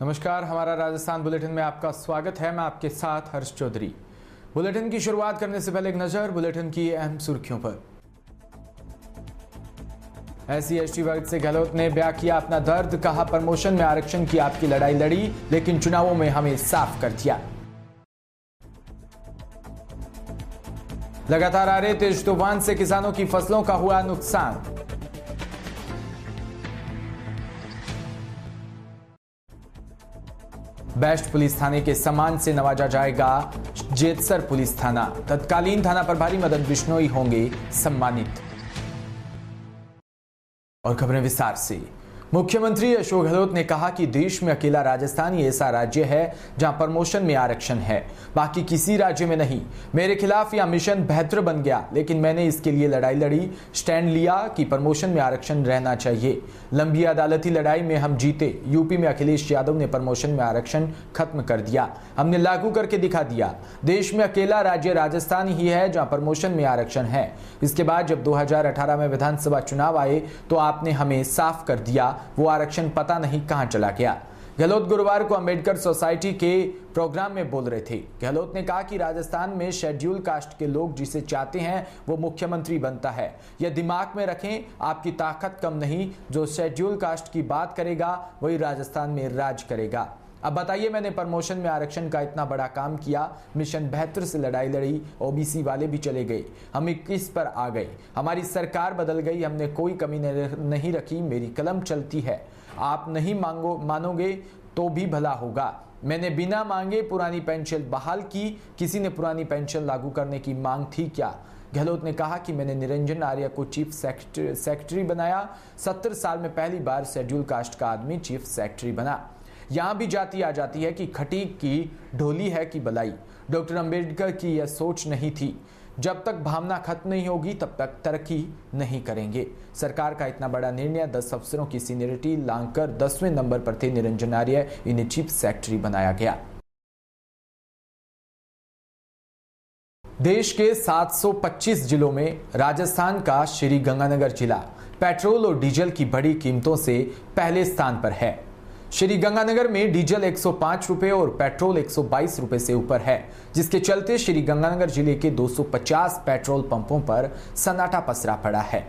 नमस्कार, हमारा राजस्थान बुलेटिन में आपका स्वागत है। मैं आपके साथ हर्ष चौधरी। बुलेटिन की शुरुआत करने से पहले एक नजर बुलेटिन की अहम सुर्खियों पर। SC/ST वर्ग से गहलोत ने बयां किया अपना दर्द, कहा प्रमोशन में आरक्षण की आपकी लड़ाई लड़ी लेकिन चुनावों में हमें साफ कर दिया। लगातार आ रहे तेज तूफान से किसानों की फसलों का हुआ नुकसान। बेस्ट पुलिस थाने के सम्मान से नवाजा जाएगा जेतसर पुलिस थाना। तत्कालीन थाना प्रभारी मदन बिश्नोई होंगे सम्मानित। और खबरें विस्तार से। मुख्यमंत्री अशोक गहलोत ने कहा कि देश में अकेला राजस्थान ही ऐसा राज्य है जहां प्रमोशन में आरक्षण है, बाकी किसी राज्य में नहीं। मेरे खिलाफ यह मिशन बेहतर बन गया, लेकिन मैंने इसके लिए लड़ाई लड़ी, स्टैंड लिया कि प्रमोशन में आरक्षण रहना चाहिए। लंबी अदालती लड़ाई में हम जीते। यूपी में अखिलेश यादव ने प्रमोशन में आरक्षण खत्म कर दिया, हमने लागू करके दिखा दिया। देश में अकेला राज्य राजस्थान ही है जहां प्रमोशन में आरक्षण है। इसके बाद जब 2018 में विधानसभा चुनाव आए तो आपने हमें साफ कर दिया, वो आरक्षण पता नहीं कहां चला गया। गहलोत गुरुवार को अंबेडकर सोसाइटी के प्रोग्राम में बोल रहे थे। गहलोत ने कहा कि राजस्थान में शेड्यूल कास्ट के लोग जिसे चाहते हैं वो मुख्यमंत्री बनता है। यह दिमाग में रखें, आपकी ताकत कम नहीं, जो शेड्यूल कास्ट की बात करेगा वही राजस्थान में राज करेगा। अब बताइए, मैंने प्रमोशन में आरक्षण का इतना बड़ा काम किया, मिशन बेहतर से लड़ाई लड़ी, ओबीसी वाले भी चले गए, हम 21 पर आ गए, हमारी सरकार बदल गई, हमने कोई कमी नहीं रखी, मेरी कलम चलती है। आप नहीं मानोगे तो भी भला होगा। मैंने बिना मांगे पुरानी पेंशन बहाल की, किसी ने पुरानी पेंशन लागू करने की मांग थी क्या? गहलोत ने कहा कि मैंने निरंजन आर्य को चीफ सेक्रेटरी बनाया। 70 साल में पहली बार शेड्यूल कास्ट का आदमी चीफ सेक्रेटरी बना। यहां भी जाति आ जाती है कि खटीक की ढोली है कि बलाई। डॉक्टर अंबेडकर की यह सोच नहीं थी, जब तक भावना खत्म नहीं होगी तब तक तरक्की नहीं करेंगे। सरकार का इतना बड़ा निर्णय, 10 अफसरों की सीनियरिटी लांघकर 10वें नंबर पर थे निरंजन आर्य, इन्हें चीफ सेक्रेटरी बनाया गया। देश के 725 जिलों में राजस्थान का श्री गंगानगर जिला पेट्रोल और डीजल की बड़ी कीमतों से पहले स्थान पर है। श्री गंगानगर में डीजल 105 रुपए और पेट्रोल 122 रुपए से ऊपर है, जिसके चलते श्री गंगानगर जिले के 250 पेट्रोल पंपों पर सन्नाटा पसरा पड़ा है।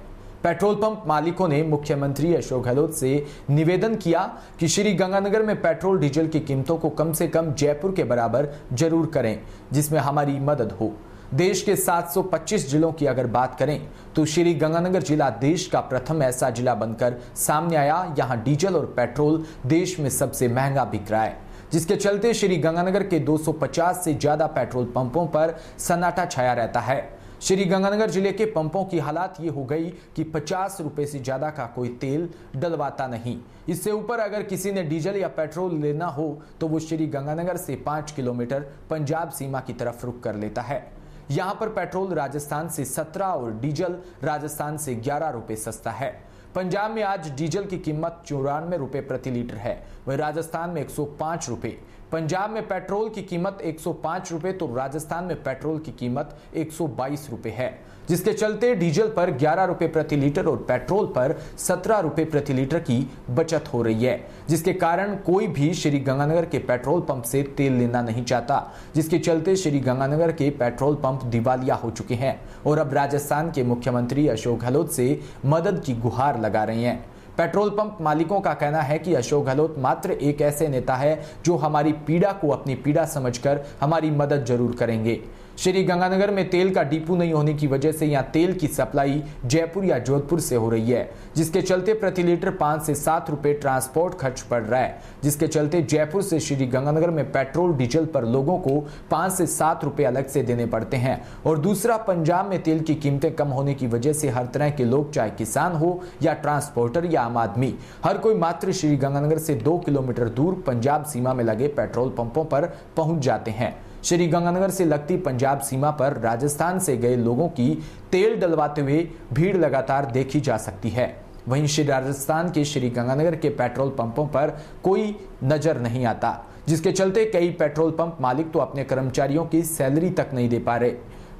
पेट्रोल पंप मालिकों ने मुख्यमंत्री अशोक गहलोत से निवेदन किया कि श्री गंगानगर में पेट्रोल डीजल की कीमतों को कम से कम जयपुर के बराबर जरूर करें, जिसमें हमारी मदद हो। देश के 725 जिलों की अगर बात करें तो श्री गंगानगर जिला देश का प्रथम ऐसा जिला बनकर सामने आया। यहां डीजल और पेट्रोल देश में सबसे महंगा बिक रहा है, जिसके चलते श्री गंगानगर के 250 से ज्यादा पेट्रोल पंपों पर सन्नाटा छाया रहता है। श्री गंगानगर जिले के पंपों की हालत ये हो गई कि 50 रुपए से ज्यादा का कोई तेल डलवाता नहीं। इससे ऊपर अगर किसी ने डीजल या पेट्रोल लेना हो तो वो श्री गंगानगर से 5 किलोमीटर पंजाब सीमा की तरफ रुक कर लेता है। यहां पर पेट्रोल राजस्थान से 17 और डीजल राजस्थान से 11 रुपए सस्ता है। पंजाब में आज डीजल की कीमत 94 रुपए प्रति लीटर है, वहीं राजस्थान में 105 रुपए। पंजाब में पेट्रोल की कीमत 105 रुपए तो राजस्थान में पेट्रोल की कीमत 122 रुपए है, जिसके चलते डीजल पर 11 रुपए प्रति लीटर और पेट्रोल पर 17 रुपए प्रति लीटर की बचत हो रही है, जिसके कारण कोई भी श्री गंगानगर के पेट्रोल पंप से तेल लेना नहीं चाहता, जिसके चलते श्री गंगानगर के पेट्रोल पंप दिवालिया हो चुके हैं और अब राजस्थान के मुख्यमंत्री अशोक गहलोत से मदद की गुहार लगा रहे हैं। पेट्रोल पंप मालिकों का कहना है कि अशोक गहलोत मात्र एक ऐसे नेता है जो हमारी पीड़ा को अपनी पीड़ा समझकर हमारी मदद जरूर करेंगे। श्री गंगानगर में तेल का डिपो नहीं होने की वजह से यहाँ तेल की सप्लाई जयपुर या जोधपुर से हो रही है, जिसके चलते प्रति लीटर 5 से 7 रुपए ट्रांसपोर्ट खर्च पड़ रहा है, जिसके चलते जयपुर से श्री गंगानगर में पेट्रोल डीजल पर लोगों को 5 से 7 रुपए अलग से देने पड़ते हैं। और दूसरा, पंजाब में तेल की कीमतें कम होने की वजह से हर तरह के लोग, चाहे किसान हो या ट्रांसपोर्टर या आम आदमी, हर कोई मात्र श्री गंगानगर से 2 किलोमीटर दूर पंजाब सीमा में लगे पेट्रोल पंपों पर पहुंच जाते हैं। श्री गंगानगर से लगती पंजाब सीमा पर राजस्थान से गए लोगों की तेल डलवाते हुए भीड़ लगातार देखी जा सकती है। वहीं श्री राजस्थान के श्री गंगानगर के पेट्रोल पंपों पर कोई नजर नहीं आता, जिसके चलते कई पेट्रोल पंप मालिक तो अपने कर्मचारियों की सैलरी तक नहीं दे पा रहे।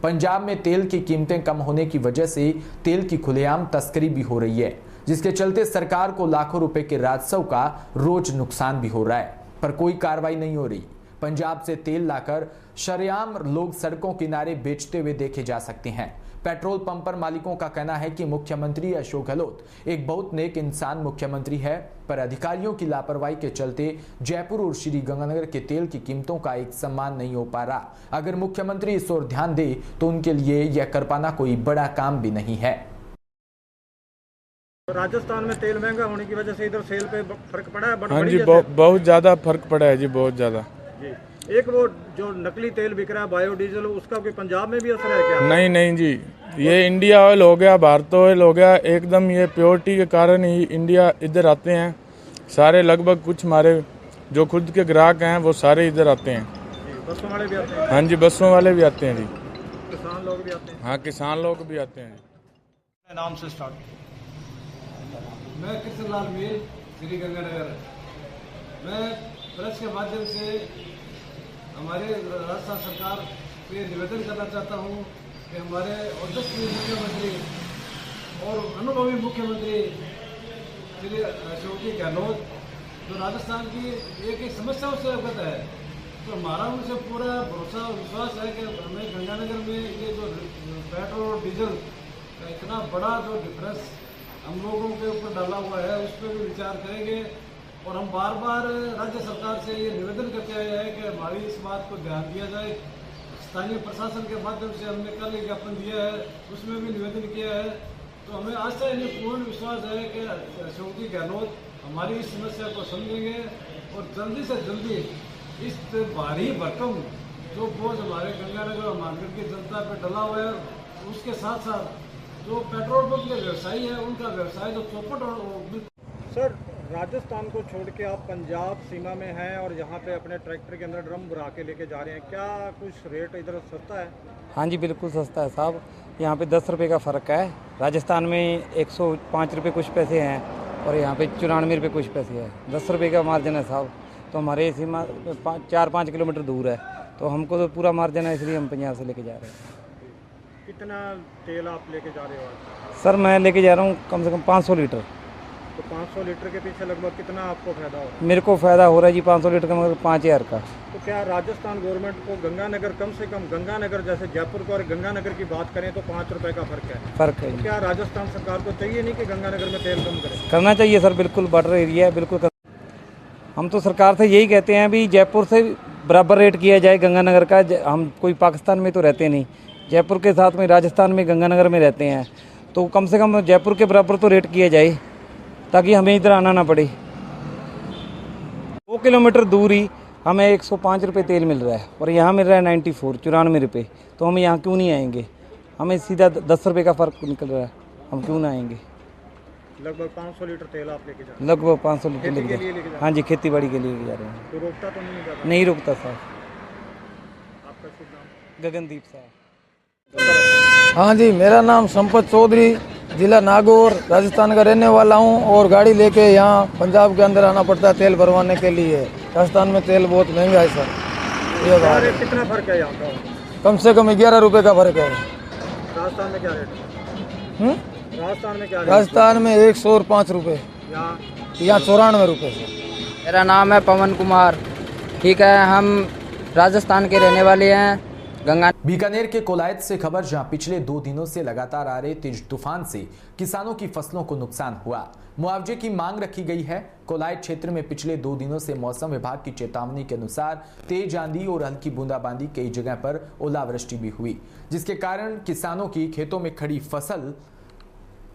पंजाब में तेल की कीमतें कम होने की वजह से तेल की खुलेआम तस्करी भी हो रही है, जिसके चलते सरकार को लाखों रुपए के राजस्व का रोज नुकसान भी हो रहा है। पंजाब में तेल की कीमतें कम होने की वजह से तेल की खुलेआम तस्करी भी हो रही है, जिसके चलते सरकार को लाखों रुपए के राजस्व का रोज नुकसान भी हो रहा है। जिसके चलते सरकार को लाखों रुपए के राजस्व का पर कोई कार्रवाई नहीं हो रही। पंजाब से तेल लाकर शरेआम लोग सड़कों किनारे बेचते हुए देखे जा सकते हैं। पेट्रोल पंप पर मालिकों का कहना है कि मुख्यमंत्री अशोक गहलोत एक बहुत नेक इंसान मुख्यमंत्री है, पर अधिकारियों की लापरवाही के चलते जयपुर और श्री गंगानगर के तेल की कीमतों का एक सम्मान नहीं हो पा रहा। अगर मुख्यमंत्री इस ओर ध्यान दे तो उनके लिए यह कर पाना कोई बड़ा काम भी नहीं है। राजस्थान में तेल महंगा होने की वजह से इधर सेल पे फर्क पड़ा है? हाँ जी, बहुत ज़्यादा फर्क पड़ा है जी, बहुत ज़्यादा जी। एक वो जो नकली तेल बिक रहा है बायोडीजल, उसका कोई पंजाब में भी असर है क्या? नहीं जी, ये इंडिया ऑयल हो गया, भारत ऑयल हो गया, एकदम ये प्योरिटी के कारण ही इंडिया इधर आते हैं सारे। लगभग कुछ हमारे जो खुद के ग्राहक हैं वो सारे इधर आते हैं। बसों वाले भी आते हैं? हाँ जी, बसों वाले भी आते हैं जी। किसान लोग भी आते हैं? हाँ, किसान लोग भी आते हैं। नाम से स्टार्ट। मैं कृष्णलाल मील, श्री गंगानगर। मैं प्रेस के माध्यम से हमारे राजस्थान सरकार से निवेदन करना चाहता हूं कि हमारे यशस्वी मुख्यमंत्री और अनुभवी मुख्यमंत्री श्री अशोक जी गहलोत जो राजस्थान की एक समस्याओं से अवगत है, तो हमारा उनसे पूरा भरोसा और विश्वास है कि हमें गंगानगर में ये जो पेट्रोल और डीजल का इतना बड़ा जो डिफरेंस हम लोगों के ऊपर डाला हुआ है उस पर भी विचार करेंगे। और हम बार बार राज्य सरकार से ये निवेदन करते आए हैं कि हमारी इस बात को ध्यान दिया जाए। स्थानीय प्रशासन के माध्यम से हमने कल एक ज्ञापन दिया है, उसमें भी निवेदन किया है। तो हमें आशा है, पूर्ण विश्वास है कि अशोक जी गहलोत हमारी इस समस्या को समझेंगे और जल्दी से जल्दी इस भारी भरकम जो बोझ हमारे गंगानगर और मार्केट की जनता पर डला हुआ है, उसके साथ साथ जो पेट्रोल पंप के व्यवसायी है उनका व्यवसाय जो चौपट और। सर, राजस्थान को छोड़ के आप पंजाब सीमा में हैं और यहाँ पे अपने ट्रैक्टर के अंदर ड्रम भरा के लेके जा रहे हैं, क्या कुछ रेट इधर सस्ता है? हाँ जी, बिल्कुल सस्ता है साहब। यहाँ पे 10 रुपये का फ़र्क है। राजस्थान में 105 रुपये कुछ पैसे हैं और यहाँ पे 94 रुपये कुछ पैसे है। 10 रुपये का मार्जिन है साहब। तो हमारे सीमा 4-5 किलोमीटर दूर है, तो हमको तो पूरा मार्जिन है, इसलिए हम पंजाब से लेके जा रहे हैं। कितना तेल आप लेके जा रहे हो आज? सर, मैं लेके जा रहा हूँ कम से कम 500 लीटर। तो 500 लीटर के पीछे लगभग कितना आपको फायदा हो रहा है? मेरे को फ़ायदा हो रहा है जी 500 लीटर का, मतलब 5000 का। तो क्या राजस्थान गवर्नमेंट को गंगानगर, कम से कम गंगानगर जैसे जयपुर को और गंगानगर की बात करें तो 5 रुपये का फ़र्क है? फ़र्क है। तो क्या राजस्थान सरकार को चाहिए नहीं कि गंगानगर में तेल कम करे? करना चाहिए सर, बिल्कुल बॉर्डर एरिया है, बिल्कुल हम तो सरकार से यही कहते हैं भी जयपुर से बराबर रेट किया जाए गंगानगर का। हम कोई पाकिस्तान में तो रहते नहीं, जयपुर के साथ में राजस्थान में गंगानगर में रहते हैं, तो कम से कम जयपुर के बराबर तो रेट किया जाए ताकि हमें इधर आना ना पड़े। 2 किलोमीटर दूर ही हमें 105 रुपये तेल मिल रहा है और यहाँ मिल रहा है 94 रुपये। तो हम यहाँ क्यों नहीं आएंगे? हमें सीधा 10 रुपये का फ़र्क निकल रहा है, हम क्यों ना आएंगे? लगभग 500 लीटर तेल आप लेके जा रहे हैं? लगभग 500 लीटर खेती के लेके लिए लेके जा रहे हैं? हाँ जी, खेती बाड़ी के लिए जा रहे हैं। तो रोकता तो नहीं जाता? नहीं रुकता सर। आपका शुभ नाम? गगनदीप साहब। हाँ जी, मेरा नाम संपत चौधरी, जिला नागौर, राजस्थान का रहने वाला हूँ और गाड़ी लेके यहाँ पंजाब के अंदर आना पड़ता है तेल भरवाने के लिए। राजस्थान में तेल बहुत महंगा है सर। ये बात है। कितना फर्क है यहाँ का? कम से कम 11 रुपये का फर्क है। राजस्थान में क्या रेट है? राजस्थान में क्या रेट? राजस्थान में 105 रुपये, यहाँ 94 रुपये। मेरा नाम है पवन कुमार। ठीक है, हम राजस्थान के रहने वाले हैं। बीकानेर के कोलायत से खबर, जहां पिछले 2 दिनों से लगातार आ रहे तेज तूफान से किसानों की फसलों को नुकसान हुआ। मुआवजे की मांग रखी गई है। कोलायत क्षेत्र में पिछले 2 दिनों से मौसम विभाग की चेतावनी के अनुसार तेज आंधी और हल्की बूंदाबांदी कई जगह पर ओलावृष्टि भी हुई, जिसके कारण किसानों की खेतों में खड़ी फसल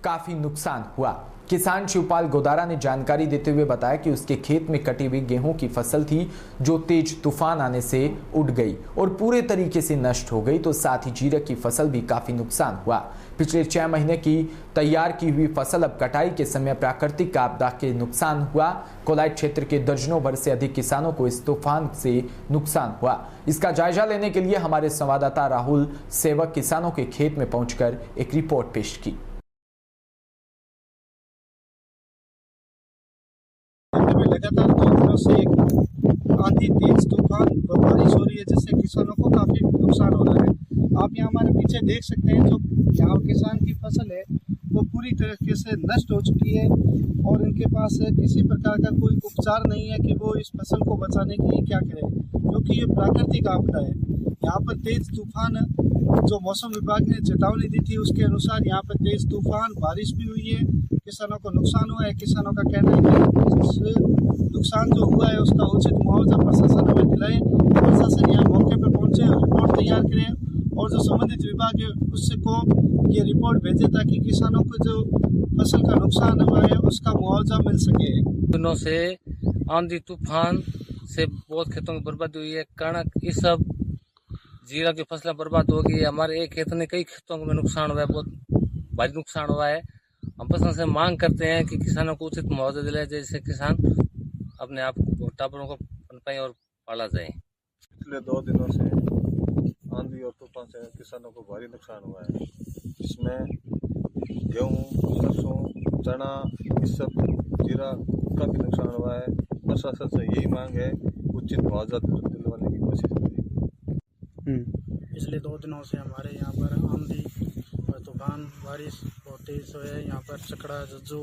काफी नुकसान हुआ। किसान शिवपाल गोदारा ने जानकारी देते हुए बताया कि उसके खेत में कटी हुई गेहूं की फसल थी, जो तेज तूफान आने से उड़ गई और पूरे तरीके से नष्ट हो गई, तो साथ ही जीरक की फसल भी काफी नुकसान हुआ। पिछले 6 महीने की तैयार की हुई फसल अब कटाई के समय प्राकृतिक आपदा के नुकसान हुआ। कोलायत क्षेत्र के दर्जनों भर से अधिक किसानों को इस तूफान से नुकसान हुआ। इसका जायजा लेने के लिए हमारे संवाददाता राहुल सेवक किसानों के खेत में पहुंचकर एक रिपोर्ट पेश की। लगातार 2 दिनों से आंधी, तेज तूफान व बारिश हो रही है, जिससे किसानों को काफ़ी नुकसान हो रहा है। आप यहाँ हमारे पीछे देख सकते हैं, जो यहाँ किसान की फसल है वो पूरी तरीके से नष्ट हो चुकी है और इनके पास किसी प्रकार का कोई उपचार नहीं है कि वो इस फसल को बचाने के लिए क्या करें, क्योंकि ये प्राकृतिक आपदा है। यहाँ पर तेज तूफान, जो मौसम विभाग ने चेतावनी दी थी उसके अनुसार यहाँ पर तेज तूफान, बारिश भी हुई है, किसानों को नुकसान हुआ है। किसानों का कहना है कि नुकसान जो हुआ है उसका उचित मुआवजा प्रशासन हमें दिलाए। प्रशासन यहाँ मौके पर पहुंचे और रिपोर्ट तैयार करें और जो संबंधित विभाग है उससे को ये रिपोर्ट भेजे ताकि किसानों को जो फसल का नुकसान हुआ है उसका मुआवजा मिल सके। दिनों से आंधी तूफान से बहुत खेतों में बर्बादी हुई है। कणक ये सब जीरा की फसलें बर्बाद हो गई है। हमारे एक खेत में कई खेतों में नुकसान हुआ है, बहुत भारी नुकसान हुआ है। हम प्रशासन से मांग करते हैं कि किसानों को उचित मुआवजा दिलाए, जैसे किसान अपने आप को टापरों को पनपाएं और पाला जाए। पिछले 2 दिनों से आंधी और तूफान से किसानों को भारी नुकसान हुआ है, जिसमें गेहूँ, सरसों, चना, इस सब जीरा का भी नुकसान हुआ है। प्रशासन से यही मांग है उचित मुआवजा दिलवाने की कोशिश करें। पिछले 2 दिनों से हमारे यहाँ पर आंधी और तूफान, बारिश बहुत तेज है। यहाँ पर चकड़ा, जज्जू,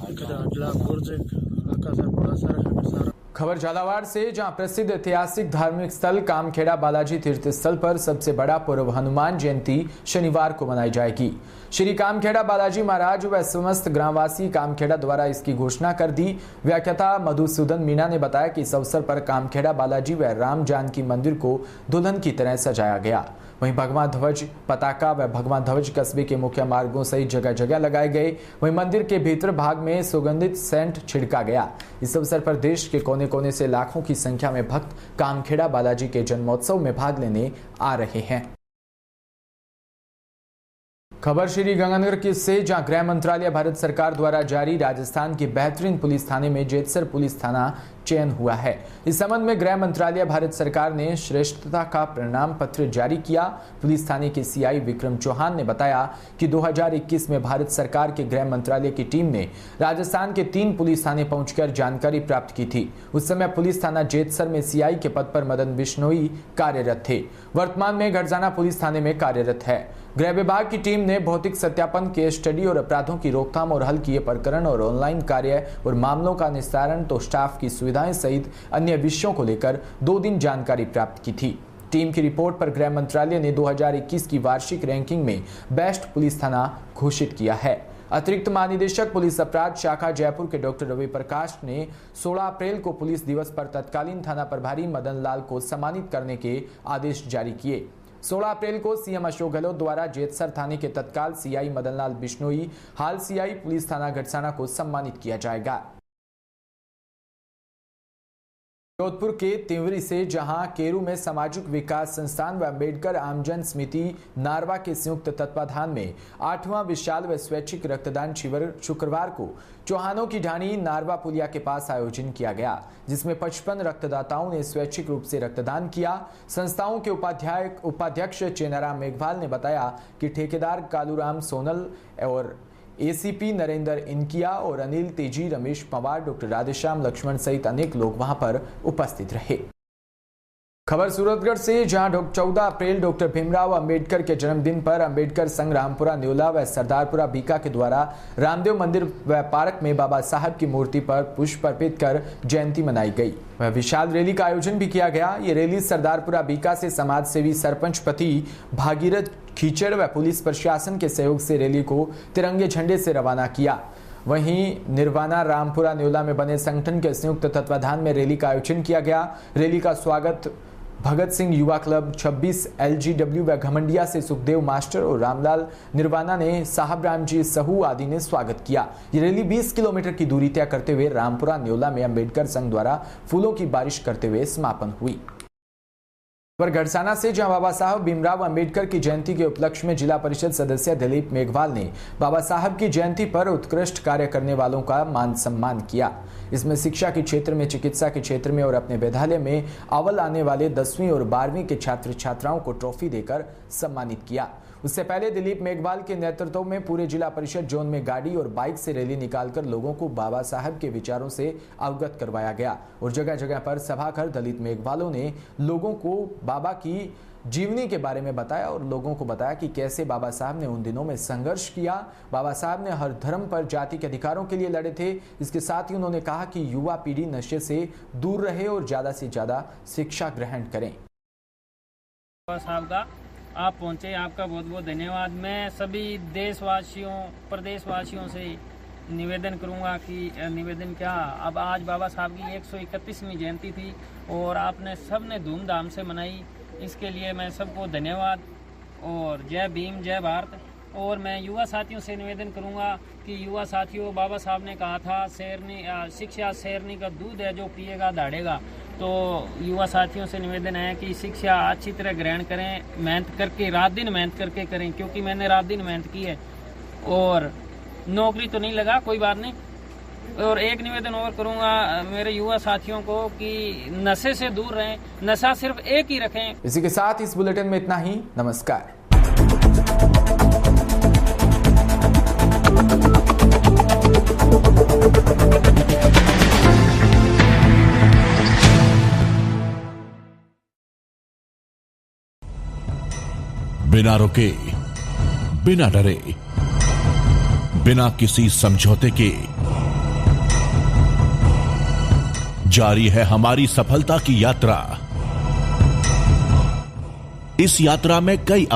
अडला, बुर्ज, आकासर, बड़ासर, सारा। खबर झालावाड़ से, जहां प्रसिद्ध ऐतिहासिक धार्मिक स्थल कामखेड़ा बालाजी तीर्थ स्थल पर सबसे बड़ा पर्व हनुमान जयंती शनिवार को मनाई जाएगी। श्री कामखेड़ा बालाजी महाराज व समस्त ग्रामवासी कामखेड़ा द्वारा इसकी घोषणा कर दी। व्याख्याता मधुसूदन मीणा ने बताया कि इस अवसर पर कामखेड़ा बालाजी व राम जानकी मंदिर को दुल्हन की तरह सजाया गया। वहीं भगवान ध्वज, पताका व भगवान ध्वज कस्बे के मुख्य मार्गों सहित जगह जगह लगाए गए। वहीं मंदिर के भीतर भाग में सुगंधित सेंट छिड़का गया। इस अवसर पर देश के कोने कोने से लाखों की संख्या में भक्त कामखेड़ा बालाजी के जन्मोत्सव में भाग लेने आ रहे हैं। खबर श्री गंगानगर की से, जहां गृह मंत्रालय भारत सरकार द्वारा जारी राजस्थान के बेहतरीन पुलिस थाने में जेतसर पुलिस थाना चयन हुआ है। इस संबंध में गृह मंत्रालय भारत सरकार ने श्रेष्ठता का प्रमाण पत्र जारी किया। पुलिस थाने के सीआई विक्रम चौहान ने बताया कि 2021 में भारत सरकार के गृह मंत्रालय की टीम ने राजस्थान के 3 पुलिस थाने पहुंचकर जानकारी प्राप्त की थी। उस समय पुलिस थाना जेतसर में सीआई के पद पर मदन बिश्नोई कार्यरत थे। वर्तमान में गढ़जाना पुलिस थाने में कार्यरत है। गृह विभाग की टीम ने भौतिक सत्यापन, केस स्टडी और अपराधों की रोकथाम और हल किए प्रकरण और ऑनलाइन कार्य और मामलों का निस्तारण तो स्टाफ की सुविधाएं सहित अन्य विषयों को लेकर 2 दिन जानकारी प्राप्त की थी। टीम की रिपोर्ट पर गृह मंत्रालय ने 2021 की वार्षिक रैंकिंग में बेस्ट पुलिस थाना घोषित किया है। अतिरिक्त महानिदेशक पुलिस अपराध शाखा जयपुर के डॉक्टर रवि प्रकाश ने 16 अप्रैल को पुलिस दिवस पर तत्कालीन थाना प्रभारी मदन लाल को सम्मानित करने के आदेश जारी किए। 16 अप्रैल को सीएम अशोक गहलोत द्वारा जेतसर थाने के तत्काल सीआई मदनलाल बिश्नोई, हाल सीआई पुलिस थाना गढ़साना को सम्मानित किया जाएगा। जोधपुर के तिवरी से, जहां केरू में सामाजिक विकास संस्थान व अम्बेडकर आमजन समिति नारवा के संयुक्त तत्वाधान में 8वां विशाल व स्वैच्छिक रक्तदान शिविर शुक्रवार को चौहानों की ढाणी नारवा पुलिया के पास आयोजन किया गया, जिसमें 55 रक्तदाताओं ने स्वैच्छिक रूप से रक्तदान किया। संस्थाओं के उपाध्यक्ष चेनाराम मेघवाल ने बताया कि ठेकेदार कालूराम सोनल और एसीपी नरेंद्र इनकिया और अनिल तेजी, रमेश पवार, डॉक्टर राधेश्याम लक्ष्मण सहित अनेक लोग वहां पर उपस्थित रहे। खबर सूरतगढ़ से, जहां 14 अप्रैल डॉक्टर भीमराव अंबेडकर के जन्मदिन पर अंबेडकर संघ रामपुरा न्योला व सरदारपुरा बीका के द्वारा रामदेव मंदिर व पार्क में बाबा साहब की मूर्ति पर पुष्प अर्पित कर जयंती मनाई गई। वह विशाल रैली का आयोजन भी किया गया। ये रैली सरदारपुरा बीका से समाज सेवी सरपंच पति भागीरथ खीचड़ व पुलिस प्रशासन के सहयोग से रैली को तिरंगे झंडे से रवाना किया। वहीं निर्वाणा रामपुरा न्योला में बने संगठन के संयुक्त तत्वाधान में रैली का आयोजन किया गया। रैली का स्वागत भगत सिंह युवा क्लब, 26 LGW व घमंडिया से सुखदेव मास्टर और रामलाल निर्वाणा ने, साहब राम जी सहू आदि ने स्वागत किया। ये रैली 20 किलोमीटर की दूरी तय करते हुए रामपुरा न्योला में अंबेडकर संघ द्वारा फूलों की बारिश करते हुए समापन हुई। पर गढ़साना से, जहां बाबा साहब भीमराव अंबेडकर की जयंती के उपलक्ष्य में जिला परिषद सदस्य दिलीप मेघवाल ने बाबा साहब की जयंती पर उत्कृष्ट कार्य करने वालों का मान सम्मान किया। इसमें शिक्षा के क्षेत्र में, चिकित्सा के क्षेत्र में और अपने विद्यालय में अव्वल आने वाले 10वीं और 12वीं के छात्र छात्राओं को ट्रॉफी देकर सम्मानित किया। उससे पहले दिलीप मेघवाल के नेतृत्व में पूरे जिला परिषद जोन में गाड़ी और बाइक से रैली निकालकर लोगों को बाबा साहब के विचारों से अवगत करवाया गया और जगह जगह पर सभा कर दलित मेघवालों ने लोगों को बाबा की जीवनी के बारे में बताया और लोगों को बताया कि कैसे बाबा साहब ने उन दिनों में संघर्ष किया। बाबा साहब ने हर धर्म पर जाति के अधिकारों के लिए लड़े थे। इसके साथ ही उन्होंने कहा कि युवा पीढ़ी नशे से दूर रहे और ज्यादा से ज्यादा शिक्षा ग्रहण करें। बाबा साहब का आप पहुंचे, आपका बहुत बहुत धन्यवाद। मैं सभी देशवासियों प्रदेशवासियों से निवेदन करूंगा कि निवेदन क्या, अब आज बाबा साहब की 131वीं जयंती थी और आपने सबने धूमधाम से मनाई। इसके लिए मैं सबको धन्यवाद और जय भीम जय भारत। और मैं युवा साथियों से निवेदन करूंगा कि युवा साथियों, बाबा साहब ने कहा था शिक्षा शेरनी का दूध है, जो पिएगा दाढ़ेगा। तो युवा साथियों से निवेदन है कि शिक्षा अच्छी तरह ग्रहण करें, मेहनत करके रात दिन मेहनत करके करें, क्योंकि मैंने रात दिन मेहनत की है और नौकरी तो नहीं लगा, कोई बात नहीं। और एक निवेदन और करूंगा मेरे युवा साथियों को कि नशे से दूर रहें, नशा सिर्फ एक ही रखें। इसी के साथ इस बुलेटिन में इतना ही। नमस्कार। बिना रुके, बिना डरे, बिना किसी समझौते के जारी है हमारी सफलता की यात्रा। इस यात्रा में कई